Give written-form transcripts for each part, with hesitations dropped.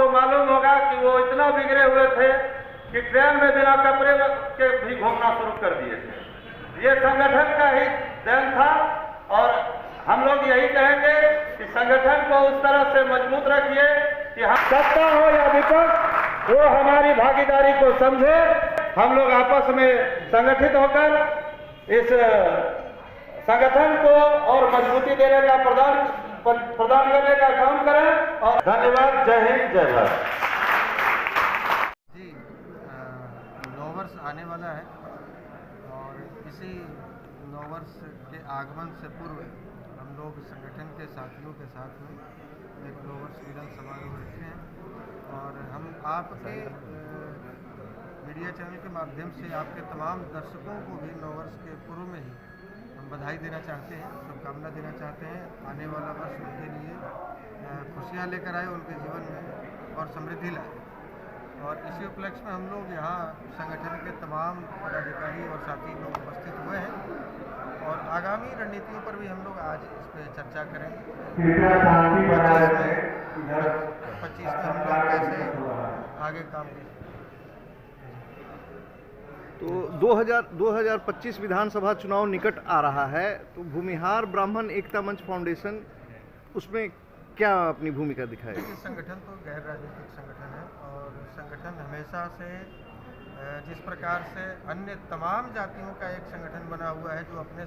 आपको मालूम होगा कि वो इतना बिगड़े हुए थे कि ट्रेन में बिना कपड़े के भी घूमना शुरू कर दिए थे। ये संगठन का ही देन था और हम लोग यही कहेंगे कि संगठन को उस तरह से मजबूत रखिए कि हम सत्ता हो या विपक्ष वो हमारी भागीदारी को समझे। हम लोग आपस में संगठित होकर इस संगठन को और मजबूती देने का प्रदान करने का काम करें। और धन्यवाद। जय हिंद, जय भारत। जी, नववर्ष आने वाला है और इसी नववर्ष के आगमन से पूर्व हम लोग संगठन के साथियों के साथ में एक नववर्ष मिलन समारोह रखे हैं और हम आपके मीडिया चैनल के माध्यम से आपके तमाम दर्शकों को भी नववर्ष के पूर्व में ही हम बधाई देना चाहते हैं, शुभकामना देना चाहते हैं। आने वाला वर्ष उनके लिए खुशियाँ लेकर आए उनके जीवन में और समृद्धि लाए। और इसी उपलक्ष्य में हम लोग यहाँ संगठन के तमाम पदाधिकारी और साथी लोग उपस्थित हुए हैं और आगामी रणनीतियों पर भी हम लोग आज इस पर चर्चा करेंगे। 25 में हम लोग कैसे आगे काम करें। तो 2025 विधानसभा चुनाव निकट आ रहा है, तो भूमिहार ब्राह्मण एकता मंच फाउंडेशन उसमें क्या अपनी भूमिका दिखाएगी? देखिए, संगठन तो गैर राजनीतिक संगठन है और संगठन हमेशा से जिस प्रकार से अन्य तमाम जातियों का एक संगठन बना हुआ है जो अपने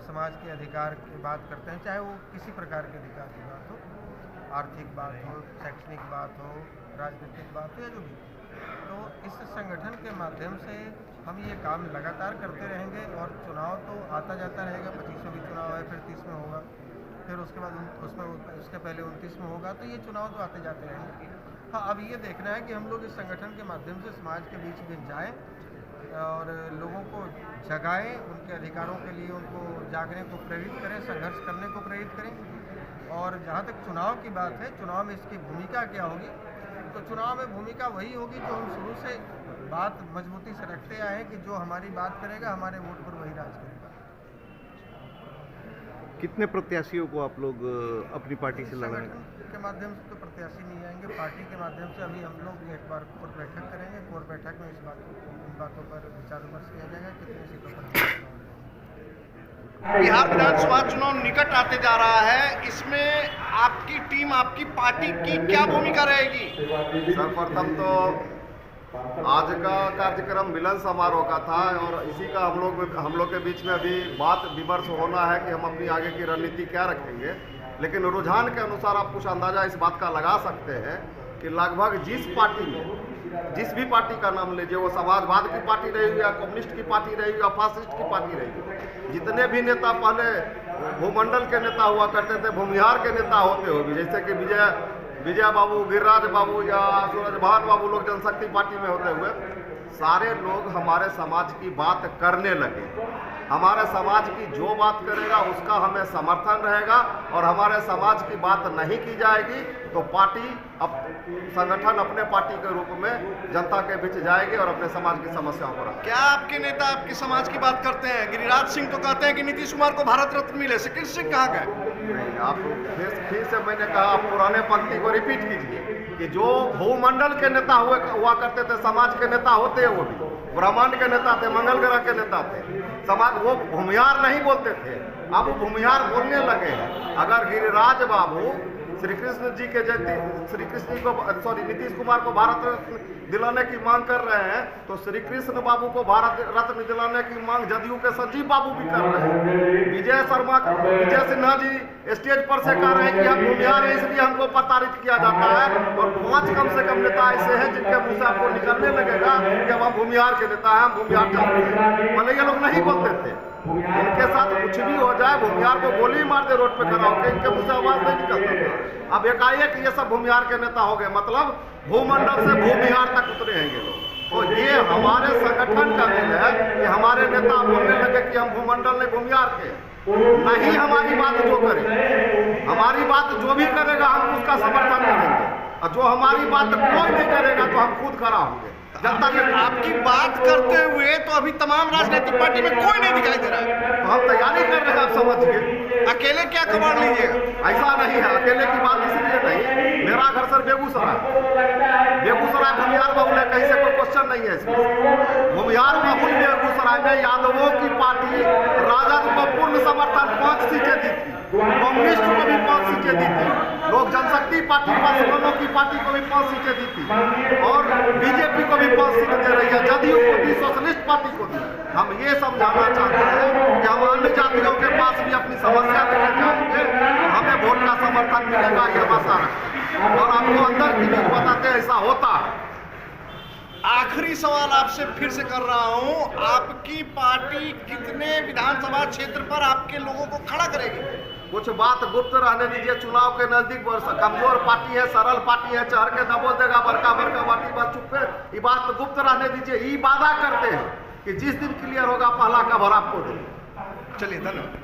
समाज के अधिकार की बात करते हैं, चाहे वो किसी प्रकार के अधिकार की बात हो, आर्थिक बात हो, शैक्षणिक बात हो, राजनीतिक बात हो या जो भी। तो इस संगठन के माध्यम से हम ये काम लगातार करते रहेंगे और चुनाव तो आता जाता रहेगा। 25 में भी चुनाव है, फिर 30 में होगा, फिर उसके बाद उसके पहले 29 में होगा। तो ये चुनाव तो आते जाते रहेंगे। हाँ, अब ये देखना है कि हम लोग इस संगठन के माध्यम से समाज के बीच में जाएं और लोगों को जगाएं, उनके अधिकारों के लिए उनको जागने को प्रेरित करें, संघर्ष करने को प्रेरित करें। और जहाँ तक चुनाव की बात है, चुनाव में इसकी भूमिका क्या होगी, तो चुनाव में भूमिका वही होगी जो हम शुरू से बात मजबूती से रखते आए हैं कि जो हमारी बात करेगा, हमारे वोट पर वही राज करेगा। कितने प्रत्याशियों को आप लोग अपनी पार्टी से लड़ाएंगे? संगठन के माध्यम से तो प्रत्याशी नहीं आएंगे, पार्टी के माध्यम से अभी हम लोग एक बार कोर बैठक करेंगे। कोर बैठक में इन बातों पर विचार विमर्श किया जाएगा कितनी सीटों पर। बिहार विधानसभा चुनाव निकट आते जा रहा है, इसमें आपकी टीम, आपकी पार्टी की क्या भूमिका रहेगी? सर्वप्रथम तो आज का कार्यक्रम मिलन समारोह का था और इसी का हम लोग के बीच में अभी बात विमर्श होना है कि हम अपनी आगे की रणनीति क्या रखेंगे। लेकिन रुझान के अनुसार आप कुछ अंदाजा इस बात का लगा सकते हैं कि लगभग जिस पार्टी में जिस भी पार्टी का नाम लीजिए, वो समाजवाद की पार्टी रही या कम्युनिस्ट की पार्टी रही या फासिस्ट की पार्टी रही, जितने भी नेता पहले भूमंडल के नेता हुआ करते थे, भूमिहार के नेता होते हुए भी, जैसे कि विजय बाबू, गिरिराज बाबू या सूरजभान बाबू लोग जनशक्ति पार्टी में होते हुए, सारे लोग हमारे समाज की बात करने लगे। हमारे समाज की जो बात करेगा उसका हमें समर्थन रहेगा और हमारे समाज की बात नहीं की जाएगी तो पार्टी संगठन अपने पार्टी के रूप में जनता के बीच जाएगी और अपने समाज की समस्याओं पर। क्या आपके नेता आपके समाज की बात करते हैं? गिरिराज सिंह तो कहते हैं कि नीतीश कुमार को भारत रत्न मिले, सिकल सिंह कहाँ गए? आप फिर से मैंने कहा, आप पुराने पंक्ति को रिपीट कीजिए कि जो भूमंडल के नेता हुआ करते थे, समाज के नेता होते वो भी ब्रह्मांड के नेता थे, मंगल ग्रह के नेता थे, समाज वो भूमिहार नहीं बोलते थे, अब भूमिहार बोलने लगे हैं। अगर गिरिराज बाबू श्री कृष्ण जी के नीतीश कुमार को भारत रत्न दिलाने की मांग कर रहे हैं तो श्री कृष्ण बाबू को भारत रत्न दिलाने की मांग जदयू के संजीव बाबू भी कर रहे हैं। विजय सिन्हा जी स्टेज पर से कह रहे हैं कि हम भूमिहार हैं इसलिए हमको प्रताड़ित किया जाता है, और 5 कम से कम नेता ऐसे हैं जिनके मुंह से आपको निकलने लगेगा कि हम भूमिहार के नेता हैं, हम भूमिहार चाहते हैं। भले ये लोग नहीं बोलते थे, इनके साथ कुछ भी हो जाए, भूमिहार को गोली मार दे रोड पे खड़ा होकर, इनके मुंह से आवाज नहीं निकलता था। अब एकाएक ये सब भूमिहार के नेता हो गए, मतलब भूमंडल से भूमिहार तक उतरे हैं ये लोग। तो ये हमारे संगठन का खेल है कि हमारे नेता बोलने लगे कि हम भूमंडल नहीं भूमिहार के नहीं, हमारी बात जो करे, हमारी बात जो भी करेगा हम उसका समर्थन करेंगे, और जो हमारी बात कोई नहीं करेगा तो हम खुद खड़ा होंगे। जनता के आपकी बात करते हुए तो अभी तमाम राजनीतिक पार्टी में कोई नहीं दिखाई दे रहा है, तो हम तैयारी कर रहे हैं, आप समझिए। अकेले क्या कमांड लीजिएगा? ऐसा नहीं है, अकेले की बात इसलिए नहीं, मेरा घर सर बेगूसराय, बहुल है, कहीं से कोई क्वेश्चन नहीं है इसमें। भूमिहार बहुल बेगूसराय में यादवों की पार्टी राजद को पूर्ण समर्थन 5 सीटें दी थी, कम्युनिस्ट को भी 5 सीटें दी थी, लोक जनशक्ति पार्टी पासवानों की पार्टी को भी 5 सीटें दी थी और बीजेपी को भी 5 सीटें दे रही है, जदयू को दी, सोशलिस्ट पार्टी को दी। हम ये समझाना चाहते हैं कि हम अन्य जातियों के पास भी अपनी समस्या लेकर जाएंगे, हमें वोट का समर्थन मिलेगा, ये आशा रखते हैं और आपको अंदर की न्यूज बताते हैं ऐसा होता है। आखिरी सवाल आपसे फिर से कर रहा हूं, आपकी पार्टी कितने विधानसभा क्षेत्र पर आपके लोगों को खड़ा करेगी? कुछ बात गुप्त रहने दीजिए, चुनाव के नजदीक कमजोर पार्टी है, सरल पार्टी है, चढ़ के दबोच देगा बड़का बड़का पार्टी, बस चुप है, ये बात गुप्त रहने दीजिए। ये वादा करते हैं कि जिस दिन क्लियर होगा पहला कवर आपको देंगे। चलिए, धन्यवाद।